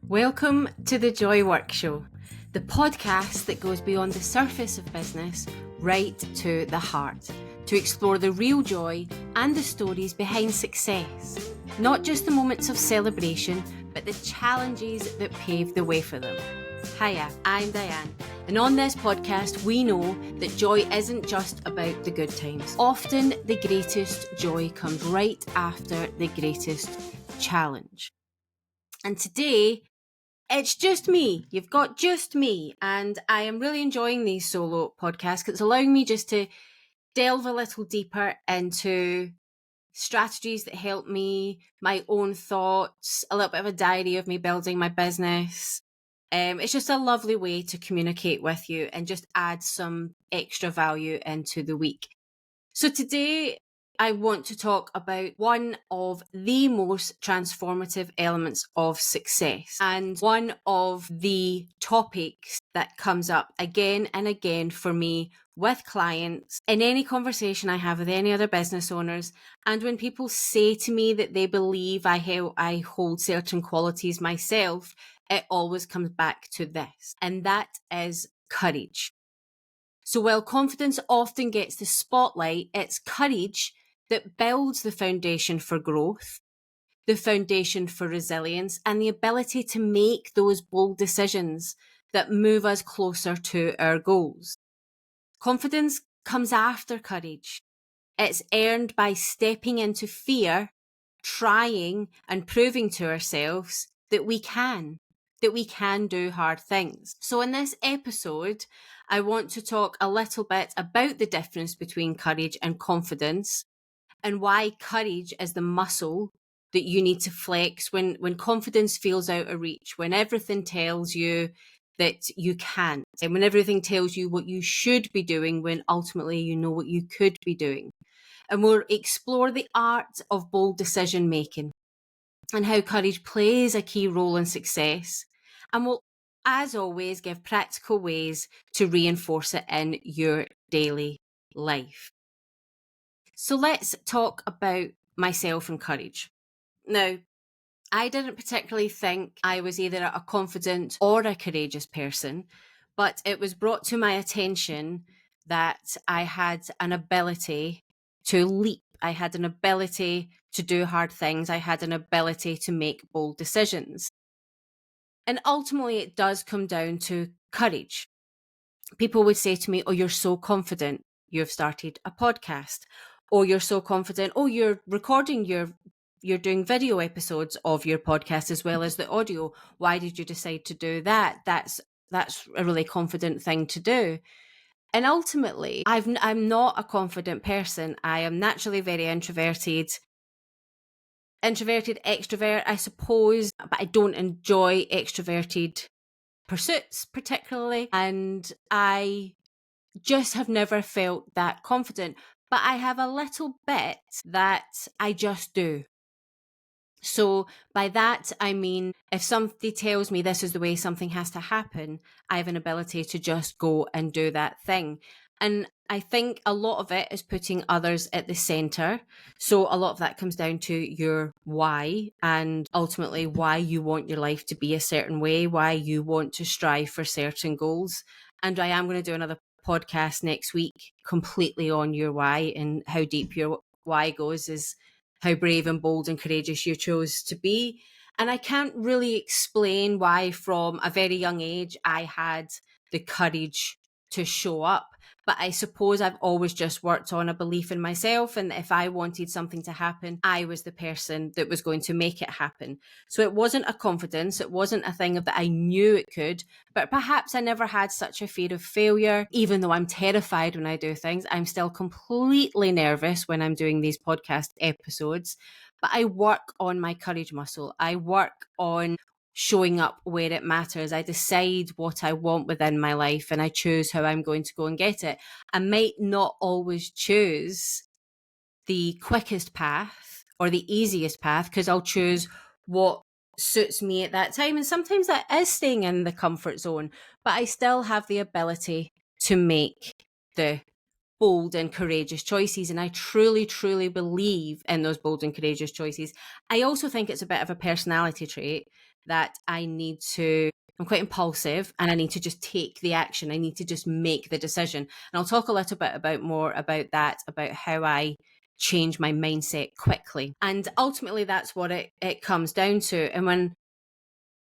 Welcome to the Joy Work Show, the podcast that goes beyond the surface of business right to the heart, to explore the real joy and the stories behind success. Not just the moments of celebration, but the challenges that pave the way for them. Hiya, I'm Diane, and on this podcast we know that joy isn't just about the good times. Often the greatest joy comes right after the greatest challenge. And today, it's just me. You've got just me. And I am really enjoying these solo podcasts because it's allowing me just to delve a little deeper into strategies that help me, my own thoughts, a little bit of a diary of me building my business. It's just a lovely way to communicate with you and just add some extra value into the week. So today, I want to talk about one of the most transformative elements of success and one of the topics that comes up again and again for me with clients in any conversation I have with any other business owners. And when people say to me that they believe I hold certain qualities myself, it always comes back to this, and that is courage. So while confidence often gets the spotlight, it's courage that builds the foundation for growth, the foundation for resilience, and the ability to make those bold decisions that move us closer to our goals. Confidence comes after courage. It's earned by stepping into fear, trying and proving to ourselves that we can do hard things. So in this episode, I want to talk a little bit about the difference between courage and confidence and why courage is the muscle that you need to flex when confidence feels out of reach, when everything tells you that you can't, and when everything tells you what you should be doing when ultimately you know what you could be doing. And we'll explore the art of bold decision making and how courage plays a key role in success. And we'll, as always, give practical ways to reinforce it in your daily life. So let's talk about myself and courage. Now, I didn't particularly think I was either a confident or a courageous person, but it was brought to my attention that I had an ability to leap. I had an ability to do hard things. I had an ability to make bold decisions. And ultimately, it does come down to courage. People would say to me, "Oh, you're so confident. You've started a podcast. Oh, you're so confident. Oh, you're recording you're doing video episodes of your podcast as well as the audio. Why did you decide to do that? That's a really confident thing to do." And ultimately, I'm not a confident person. I am naturally very introverted, extrovert, I suppose, but I don't enjoy extroverted pursuits particularly. And I just have never felt that confident, but I have a little bit that I just do. So by that, I mean, if somebody tells me this is the way something has to happen, I have an ability to just go and do that thing. And I think a lot of it is putting others at the center. So a lot of that comes down to your why and ultimately why you want your life to be a certain way, why you want to strive for certain goals. And I am going to do another podcast next week completely on your why and how deep your why goes, is how brave and bold and courageous you chose to be. And I can't really explain why from a very young age I had the courage to show up. But I suppose I've always just worked on a belief in myself. And if I wanted something to happen, I was the person that was going to make it happen. So it wasn't a confidence. It wasn't a thing of that I knew it could, but perhaps I never had such a fear of failure. Even though I'm terrified when I do things, I'm still completely nervous when I'm doing these podcast episodes. But I work on my courage muscle. I work on showing up where it matters. I decide what I want within my life and I choose how I'm going to go and get it. I might not always choose the quickest path or the easiest path because I'll choose what suits me at that time. And sometimes that is staying in the comfort zone, but I still have the ability to make the bold and courageous choices. And I truly, truly believe in those bold and courageous choices. I also think it's a bit of a personality trait that I'm quite impulsive and I need to just take the action. I need to just make the decision. And I'll talk a little bit more about that, about how I change my mindset quickly. And ultimately, that's what it comes down to. And when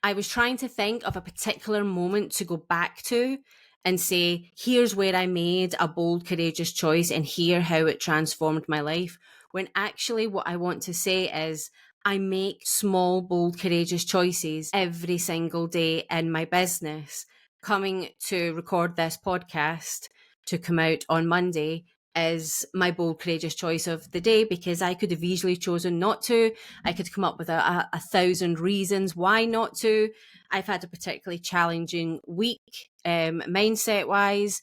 I was trying to think of a particular moment to go back to and say, here's where I made a bold, courageous choice and here how it transformed my life. When actually what I want to say is I make small, bold, courageous choices every single day in my business. Coming to record this podcast to come out on Monday is my bold, courageous choice of the day, because I could have easily chosen not to. I could come up with a thousand reasons why not to. I've had a particularly challenging week, mindset wise,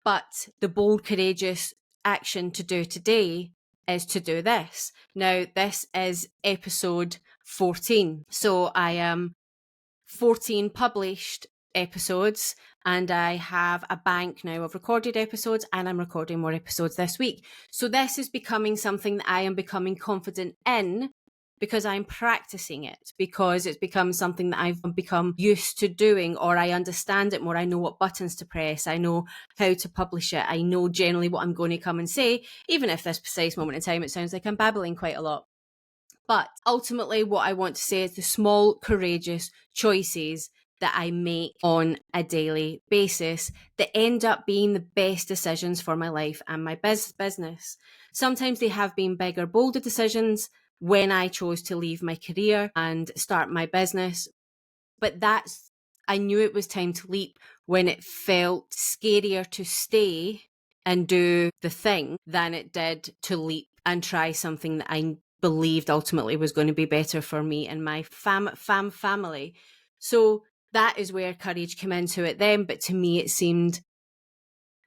but the bold, courageous action to do today is to do this. Now, this is episode 14. So I am 14 published episodes, and I have a bank now of recorded episodes, and I'm recording more episodes this week. So this is becoming something that I am becoming confident in, because I'm practicing it, because it's become something that I've become used to doing, or I understand it more. I know what buttons to press. I know how to publish it. I know generally what I'm going to come and say, even if this precise moment in time, it sounds like I'm babbling quite a lot. But ultimately, what I want to say is the small, courageous choices that I make on a daily basis that end up being the best decisions for my life and my business. Sometimes they have been bigger, bolder decisions when I chose to leave my career and start my business. But I knew it was time to leap when it felt scarier to stay and do the thing than it did to leap and try something that I believed ultimately was going to be better for me and my family. So that is where courage came into it then. But to me, it seemed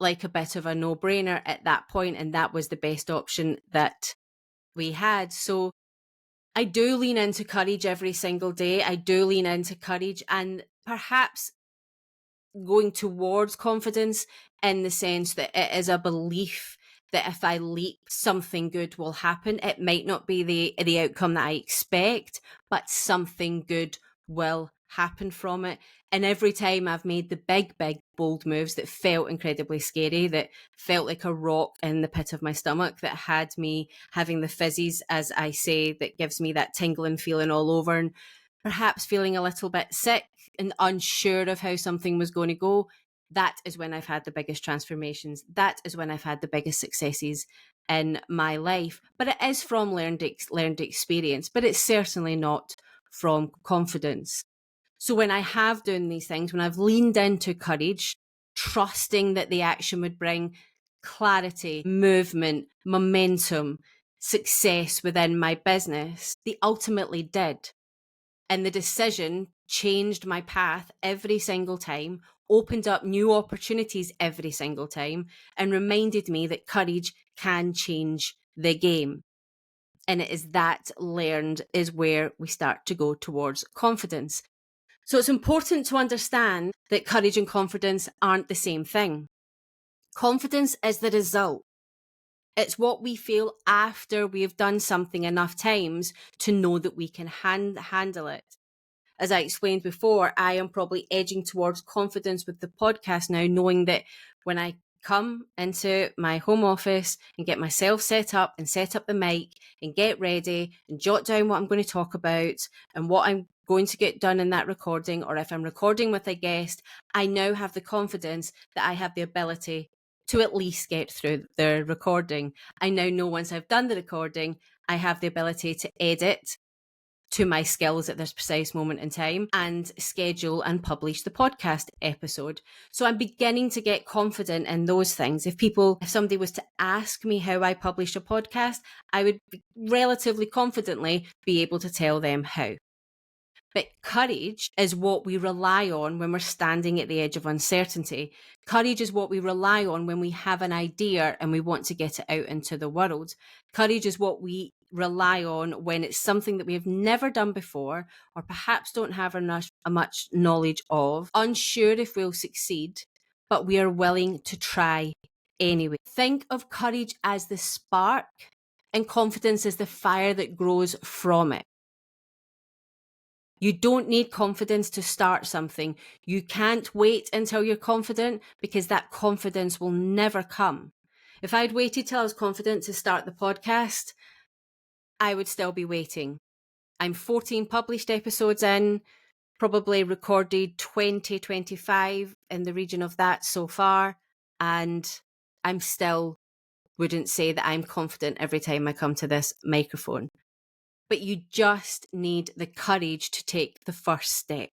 like a bit of a no-brainer at that point, and that was the best option that we had. So I do lean into courage every single day. I do lean into courage, and perhaps going towards confidence in the sense that it is a belief that if I leap, something good will happen. It might not be the outcome that I expect, but something good will happen from it. And every time I've made the big, bold moves that felt incredibly scary, that felt like a rock in the pit of my stomach, that had me having the fizzies, as I say, that gives me that tingling feeling all over, and perhaps feeling a little bit sick and unsure of how something was going to go, that is when I've had the biggest transformations. That is when I've had the biggest successes in my life. But it is from learned experience, but it's certainly not from confidence. So when I have done these things, when I've leaned into courage, trusting that the action would bring clarity, movement, momentum, success within my business, they ultimately did. And the decision changed my path every single time, opened up new opportunities every single time, and reminded me that courage can change the game. And it is that learned is where we start to go towards confidence. So it's important to understand that courage and confidence aren't the same thing. Confidence is the result. It's what we feel after we've done something enough times to know that we can handle it. As I explained before, I am probably edging towards confidence with the podcast now, knowing that when I come into my home office and get myself set up and set up the mic and get ready and jot down what I'm going to talk about and what I'm going to get done in that recording, or if I'm recording with a guest, I now have the confidence that I have the ability to at least get through the recording. I now know once I've done the recording, I have the ability to edit to my skills at this precise moment in time and schedule and publish the podcast episode. So I'm beginning to get confident in those things. If somebody was to ask me how I publish a podcast, I would relatively confidently be able to tell them how. But courage is what we rely on when we're standing at the edge of uncertainty. Courage is what we rely on when we have an idea and we want to get it out into the world. Courage is what we rely on when it's something that we have never done before, or perhaps don't have a much knowledge of, unsure if we'll succeed, but we are willing to try anyway. Think of courage as the spark and confidence as the fire that grows from it. You don't need confidence to start something. You can't wait until you're confident, because that confidence will never come. If I'd waited till I was confident to start the podcast, I would still be waiting. I'm 14 published episodes in, probably recorded 20, 25 in the region of that so far. And I'm still wouldn't say that I'm confident every time I come to this microphone. But you just need the courage to take the first step.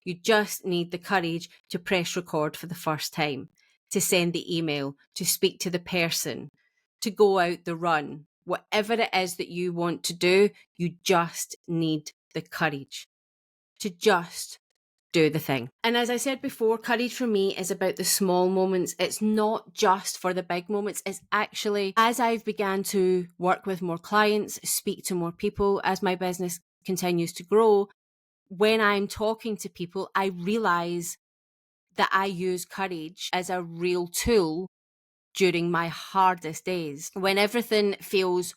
You just need the courage to press record for the first time, to send the email, to speak to the person, to go out the run. Whatever it is that you want to do, you just need the courage to just do the thing. And as I said before, courage for me is about the small moments. It's not just for the big moments. It's actually, as I've began to work with more clients, speak to more people, as my business continues to grow, when I'm talking to people, I realize that I use courage as a real tool during my hardest days. When everything feels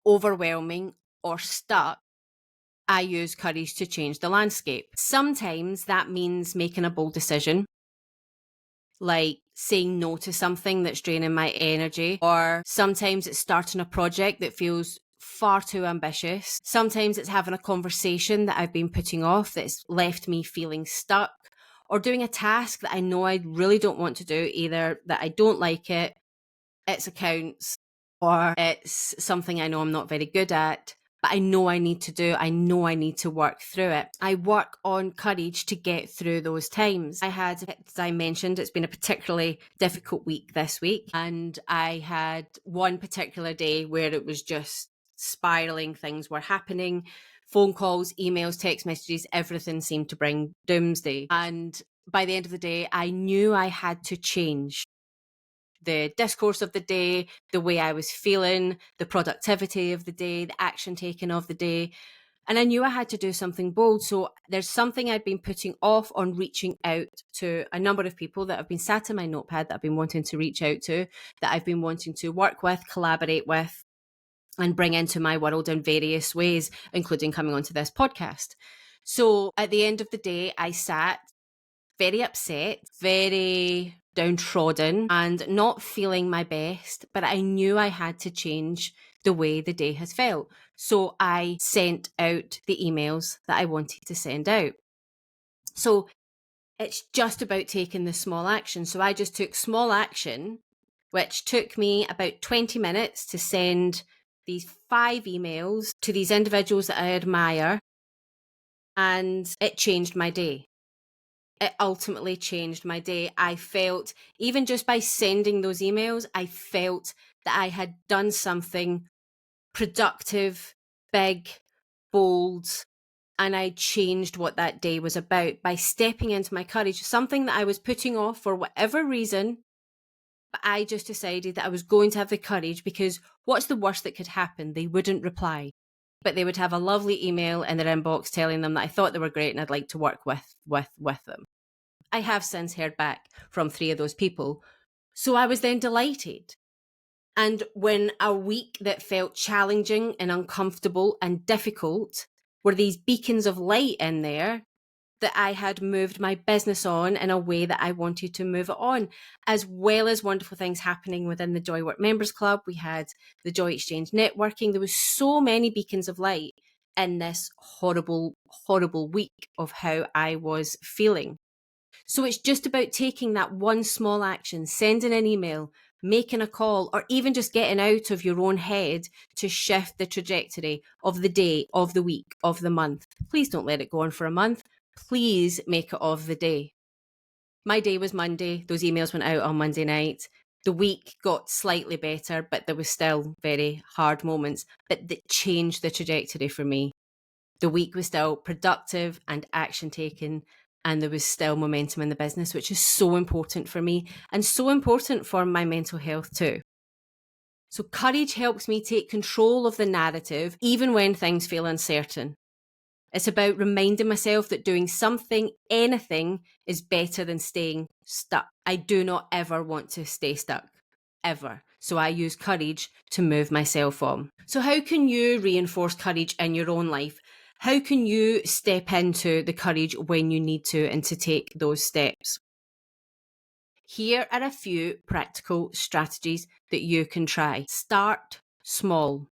overwhelming or stuck, I use courage to change the landscape. Sometimes that means making a bold decision, like saying no to something that's draining my energy, or sometimes it's starting a project that feels far too ambitious. Sometimes it's having a conversation that I've been putting off that's left me feeling stuck, or doing a task that I know I really don't want to do, either that I don't like it, it's accounts, or it's something I know I'm not very good at, but I know I need to do. I know I need to work through it. I work on courage to get through those times. As I mentioned, it's been a particularly difficult week this week, and I had one particular day where it was just spiraling. Things were happening. Phone calls, emails, text messages, everything seemed to bring doomsday. And by the end of the day, I knew I had to change the discourse of the day, the way I was feeling, the productivity of the day, the action taken of the day. And I knew I had to do something bold. So there's something I'd been putting off on reaching out to a number of people that have been sat in my notepad that I've been wanting to reach out to, that I've been wanting to work with, collaborate with, and bring into my world in various ways, including coming onto this podcast. So at the end of the day, I sat very upset, very downtrodden, and not feeling my best, but I knew I had to change the way the day has felt. So I sent out the emails that I wanted to send out. So it's just about taking the small action. So I just took small action, which took me about 20 minutes to send these 5 emails to these individuals that I admire, and it changed my day. It ultimately changed my day. I felt, even just by sending those emails, I felt that I had done something productive, big, bold, and I changed what that day was about by stepping into my courage, something that I was putting off for whatever reason. But I just decided that I was going to have the courage, because what's the worst that could happen? They wouldn't reply, but they would have a lovely email in their inbox telling them that I thought they were great and I'd like to work with them. I have since heard back from 3 of those people. So I was then delighted. And when a week that felt challenging and uncomfortable and difficult were these beacons of light in there, that I had moved my business on in a way that I wanted to move it on, as well as wonderful things happening within the Joy Work Members Club. We had the Joy Exchange networking. There was so many beacons of light in this horrible, horrible week of how I was feeling. So it's just about taking that one small action, sending an email, making a call, or even just getting out of your own head to shift the trajectory of the day, of the week, of the month. Please don't let it go on for a month. Please make it of the day. My day was Monday. Those emails went out on Monday night. The week got slightly better, but there was still very hard moments. But that changed the trajectory for me. The week was still productive and action taken, and there was still momentum in the business, which is so important for me and so important for my mental health too. So courage helps me take control of the narrative, even when things feel uncertain. It's about reminding myself that doing something, anything, is better than staying stuck. I do not ever want to stay stuck, ever. So I use courage to move myself on. So how can you reinforce courage in your own life? How can you step into the courage when you need to and to take those steps? Here are a few practical strategies that you can try. Start small.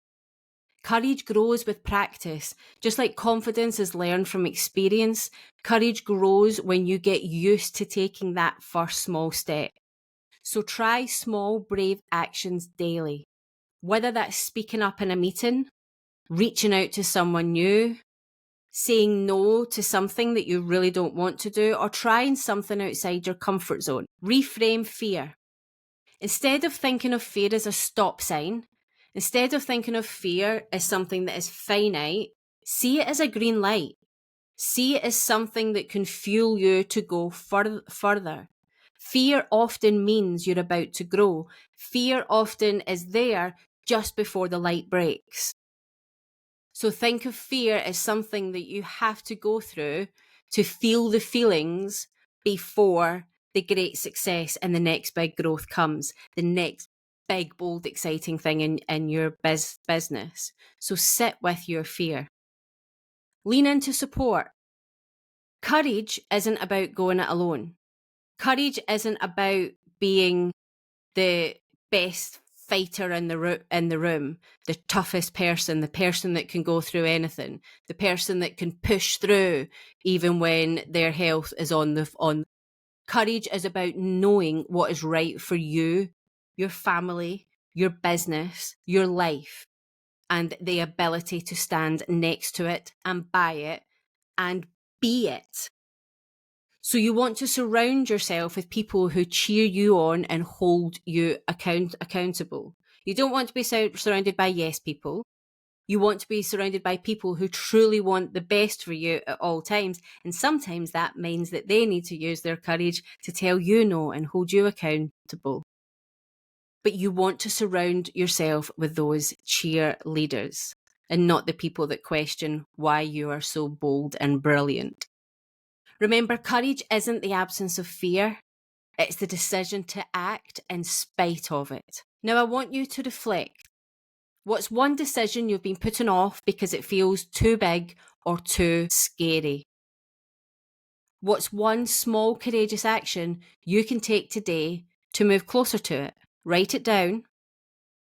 Courage grows with practice. Just like confidence is learned from experience, courage grows when you get used to taking that first small step. So try small, brave actions daily. Whether that's speaking up in a meeting, reaching out to someone new, saying no to something that you really don't want to do, or trying something outside your comfort zone. Reframe fear. Instead of thinking of fear as a stop sign, instead of thinking of fear as something that is finite, see it as a green light. See it as something that can fuel you to go further. Fear often means you're about to grow. Fear often is there just before the light breaks. So think of fear as something that you have to go through to feel the feelings before the great success and the next big growth comes, the next big, bold, exciting thing in your business. So sit with your fear. Lean into support. Courage isn't about going it alone. Courage isn't about being the best fighter in the room, the toughest person, the person that can go through anything, the person that can push through even when their health is on. Courage is about knowing what is right for you, your family, your business, your life, and the ability to stand next to it and by it and be it. So you want to surround yourself with people who cheer you on and hold you accountable. You don't want to be surrounded by yes people. You want to be surrounded by people who truly want the best for you at all times. And sometimes that means that they need to use their courage to tell you no and hold you accountable. But you want to surround yourself with those cheerleaders and not the people that question why you are so bold and brilliant. Remember, courage isn't the absence of fear. It's the decision to act in spite of it. Now, I want you to reflect. What's one decision you've been putting off because it feels too big or too scary? What's one small courageous action you can take today to move closer to it? Write it down,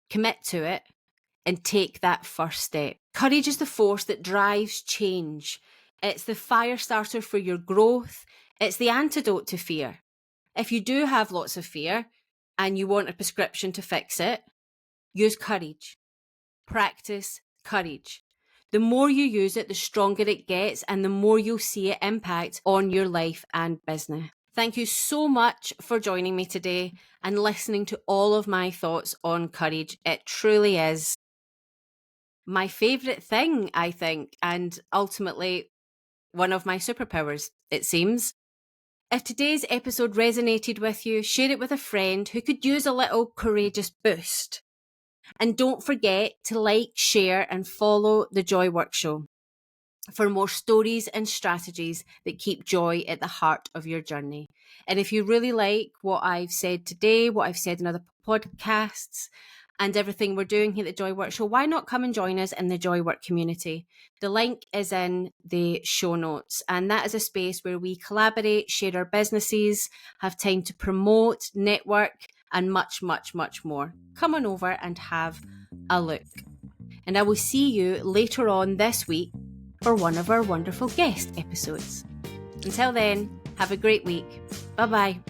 commit to it, and take that first step. Courage is the force that drives change. It's the fire starter for your growth. It's the antidote to fear. If you do have lots of fear and you want a prescription to fix it, use courage. Practice courage. The more you use it, the stronger it gets and the more you'll see it impact on your life and business. Thank you so much for joining me today and listening to all of my thoughts on courage. It truly is my favourite thing, I think, and ultimately one of my superpowers, it seems. If today's episode resonated with you, share it with a friend who could use a little courageous boost. And don't forget to like, share, and follow The Joy Work Show for more stories and strategies that keep joy at the heart of your journey. And if you really like what I've said today, what I've said in other podcasts, and everything we're doing here at the Joy Work Show, why not come and join us in the Joy Work community? The link is in the show notes, and that is a space where we collaborate, share our businesses, have time to promote, network, and much, much, much more. Come on over and have a look. And I will see you later on this week for one of our wonderful guest episodes. Until then, have a great week. Bye-bye.